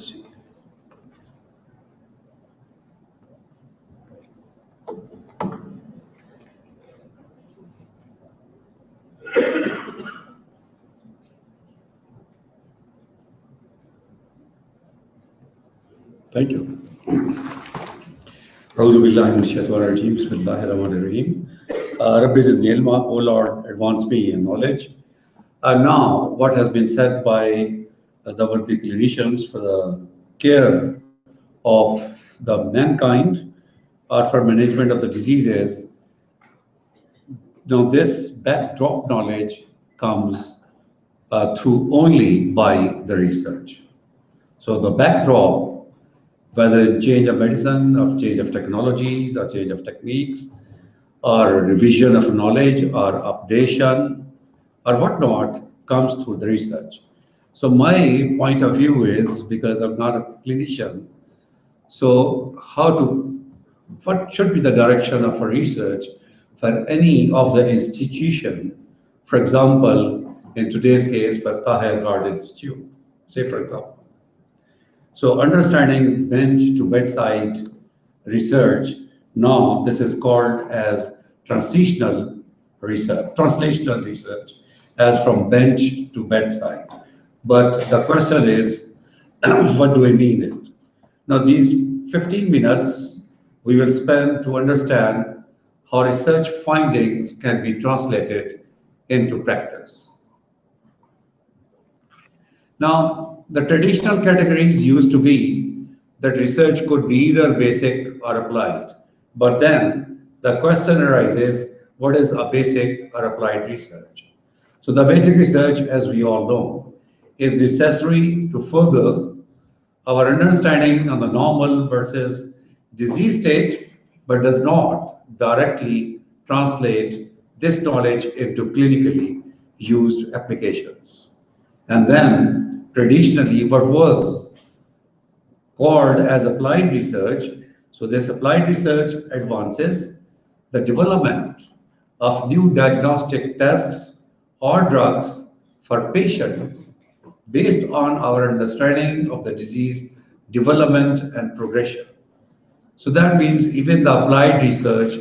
Let's see. Thank you. Bismillahirrahmanirrahim. Rabbi Zidni ilma, O Lord, advance me in knowledge. Now, what has been said by the worthy clinicians for the care of the mankind or for management of the diseases, now this backdrop knowledge comes through only by the research. So the backdrop, whether change of medicine, or change of technologies, or change of techniques, or revision of knowledge, or updation, or whatnot, comes through the research. So my point of view is, because I'm not a clinician, so what should be the direction of a research for any of the institution, for example, in today's case, for K4L Institute, say for example. So understanding bench to bedside research, now this is called as translational research, as from bench to bedside. But the question is, what do I mean it? Now these 15 minutes we will spend to understand how research findings can be translated into practice. Now, the traditional categories used to be that research could be either basic or applied. But then the question arises, what is a basic or applied research? So the basic research, as we all know, is necessary to further our understanding on the normal versus disease state, but does not directly translate this knowledge into clinically used applications. And then traditionally what was called as applied research, so this applied research advances the development of new diagnostic tests or drugs for patients based on our understanding of the disease development and progression. So that means even the applied research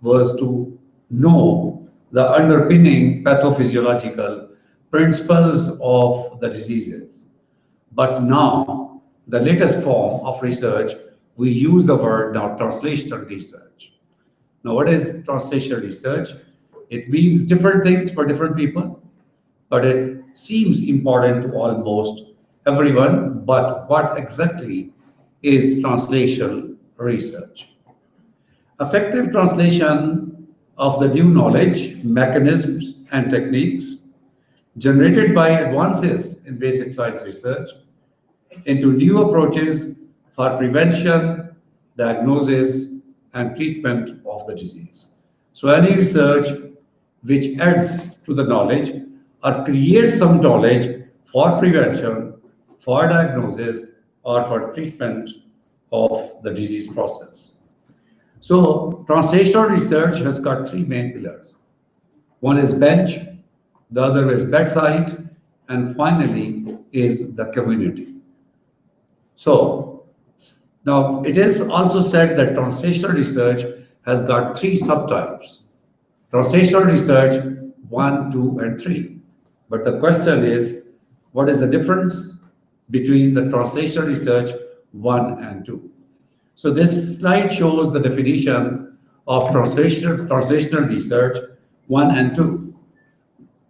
was to know the underpinning pathophysiological principles of the diseases. But now, the latest form of research, we use the word now translational research. Now, what is translational research? It means different things for different people, but it seems important to almost everyone. But what exactly is translational research? Effective translation of the new knowledge, mechanisms, and techniques generated by advances in basic science research into new approaches for prevention, diagnosis, and treatment of the disease. So any research which adds to the knowledge or creates some knowledge for prevention, for diagnosis, or for treatment of the disease process. So translational research has got three main pillars. One is bench, the other is bedside, and finally is the community. So now it is also said that translational research has got three subtypes. Translational research 1, 2, and 3. But the question is, what is the difference between the translational research 1 and 2? So this slide shows the definition of translational research 1 and 2.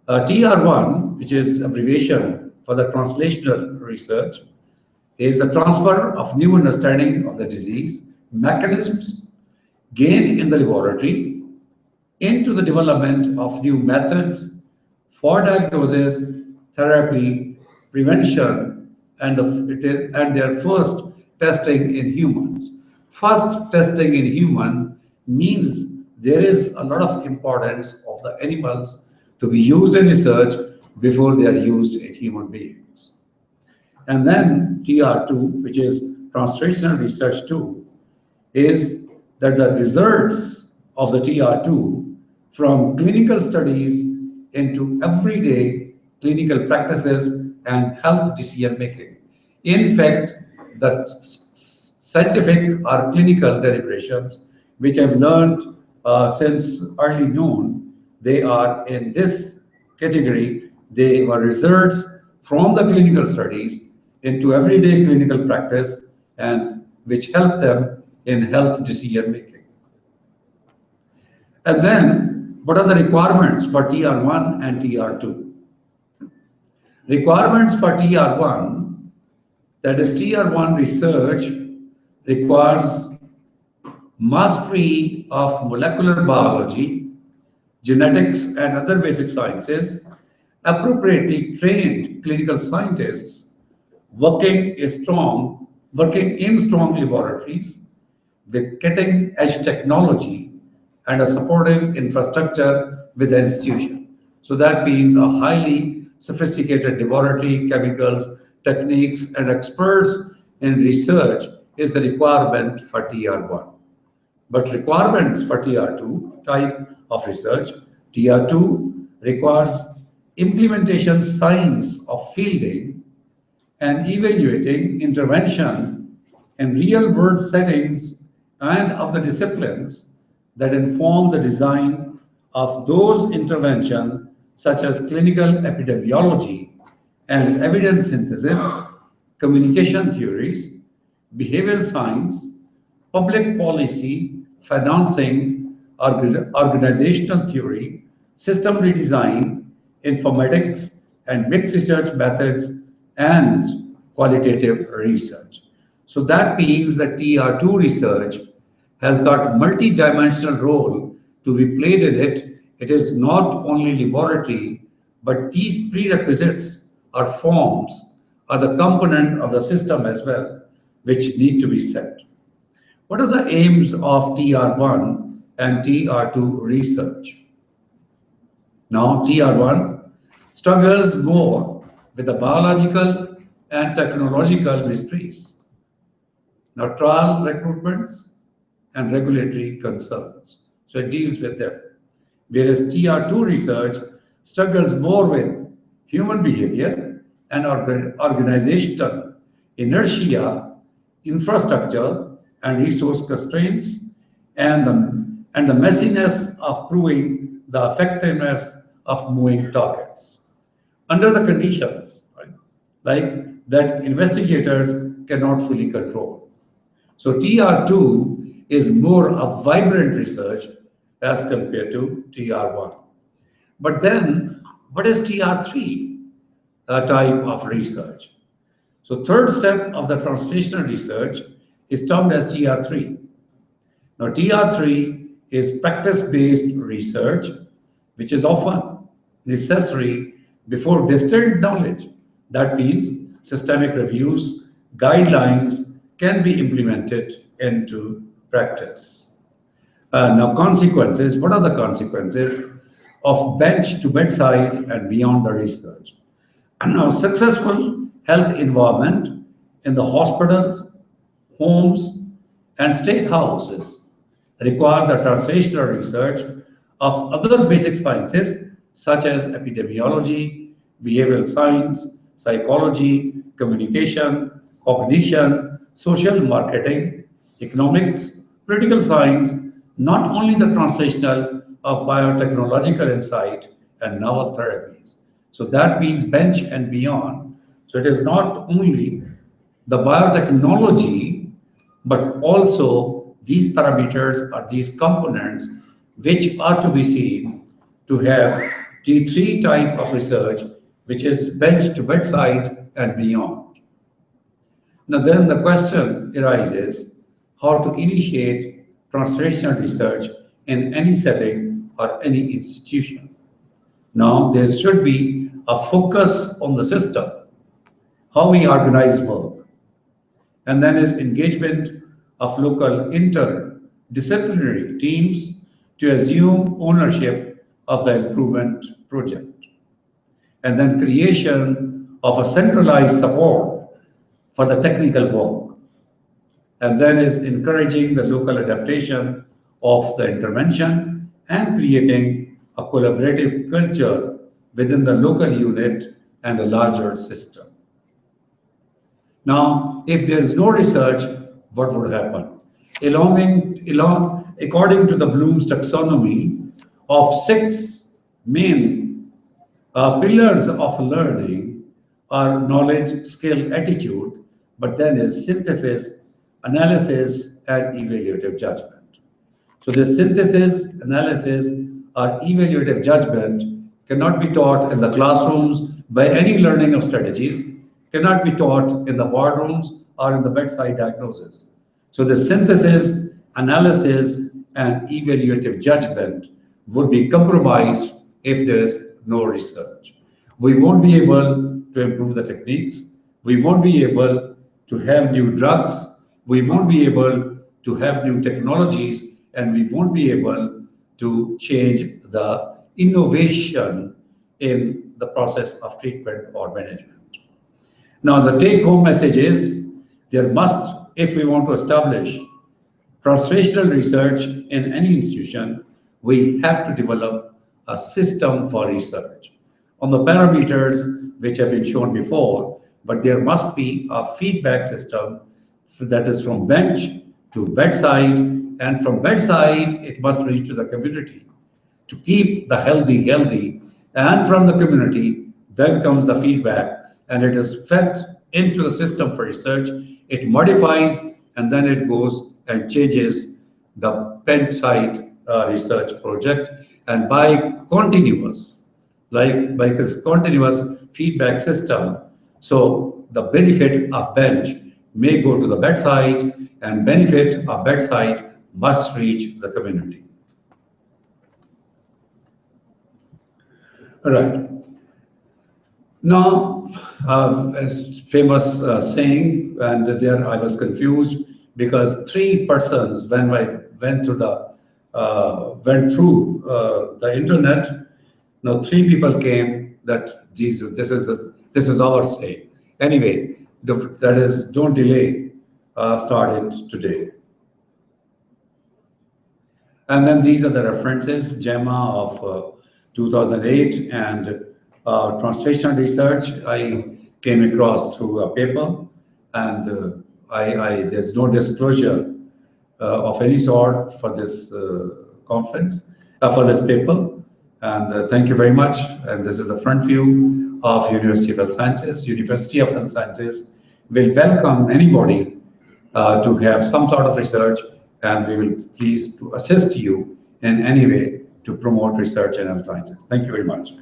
TR1, which is abbreviation for the translational research, is the transfer of new understanding of the disease mechanisms gained in the laboratory into the development of new methods for diagnosis, therapy, prevention, and their first testing in humans. First testing in human means there is a lot of importance of the animals to be used in research before they are used in human beings. And then TR2, which is translational research 2, is that the results of the TR2 from clinical studies into everyday clinical practices and health decision making. In fact, the scientific or clinical deliberations, which I've learned since early noon, they are in this category. They were results from the clinical studies into everyday clinical practice and which help them in health decision making. And then, what are the requirements for TR1 and TR2? Requirements for TR1, that is TR1 research, requires mastery of molecular biology, genetics, and other basic sciences, appropriately trained clinical scientists working in strong laboratories with cutting-edge technology and a supportive infrastructure with the institution. So that means a highly sophisticated laboratory, chemicals, techniques, and experts in research is the requirement for TR1. But requirements for TR2 type of research, TR2 requires implementation science of fielding and evaluating intervention in real-world settings and of the disciplines that inform the design of those interventions, such as clinical epidemiology and evidence synthesis, communication theories, behavioral science, public policy, financing, organizational theory, system redesign, informatics, and mixed research methods, and qualitative research. So that means that TR2 research has got multi-dimensional role to be played in it. It is not only laboratory, but these prerequisites or forms are the component of the system as well, which need to be set. What are the aims of TR1 and TR2 research? Now, TR1 struggles more with the biological and technological mysteries. Now, trial recruitments and regulatory concerns. So it deals with them. Whereas TR2 research struggles more with human behavior and organizational inertia, infrastructure, and resource constraints, and the messiness of proving the effectiveness of moving targets under the conditions, right, like that investigators cannot fully control. So TR2 is more a vibrant research as compared to TR1. But then, what is TR3 type of research? So third step of the translational research is termed as TR3. Now TR3 is practice-based research, which is often necessary before distilled knowledge. That means systemic reviews, guidelines can be implemented into practice. Now consequences, what are the consequences of bench to bedside and beyond the research? Now successful health involvement in the hospitals, homes, and state houses require the translational research of other basic sciences such as epidemiology, behavioral science, psychology, communication, cognition, social marketing, economics, political science, not only the translational of biotechnological insight and novel therapies. So that means bench and beyond. So it is not only the biotechnology, but also these parameters or these components which are to be seen to have T3 type of research, which is bench to bedside and beyond. Now then the question arises how to initiate translational research in any setting or any institution. Now there should be a focus on the system, how we organize work, and then is engagement of local interdisciplinary teams to assume ownership of the improvement project, and then creation of a centralized support for the technical work, and then is encouraging the local adaptation of the intervention and creating a collaborative culture within the local unit and the larger system. Now, if there is no research, what would happen? According to the Bloom's taxonomy of 6 main pillars of learning are knowledge, skill, attitude, but then is synthesis, analysis, and evaluative judgment. So the synthesis, analysis, or evaluative judgment cannot be taught in the classrooms by any learning of strategies, cannot be taught in the boardrooms or in the bedside diagnosis. So the synthesis, analysis, and evaluative judgment would be compromised if there is no research. We won't be able to improve the techniques. We won't be able to have new drugs. We won't be able to have new technologies, and we won't be able to change the innovation in the process of treatment or management. Now, the take-home message is there must, if we want to establish translational research in any institution, we have to develop a system for research on the parameters which have been shown before, but there must be a feedback system that is from bench to bedside, and from bedside, it must reach to the community to keep the healthy, and from the community, then comes the feedback, and it is fed into the system for research. It modifies, and then it goes and changes the bedside research project, and by continuous, by this continuous feedback system, so the benefit of bench may go to the bedside, and benefit of bedside must reach the community. All right. Now, a famous saying, and there I was confused because 3 persons, when I went through the internet, now 3 people came that this is our say. Anyway, that is, don't delay, start it today. And then these are the references, JAMA of 2008, and translational research I came across through a paper, and there's no disclosure of any sort for this conference, for this paper. And thank you very much. And this is a front view of University of Health Sciences. University of Health Sciences will welcome anybody to have some sort of research, and we will please to assist you in any way to promote research in health sciences. Thank you very much.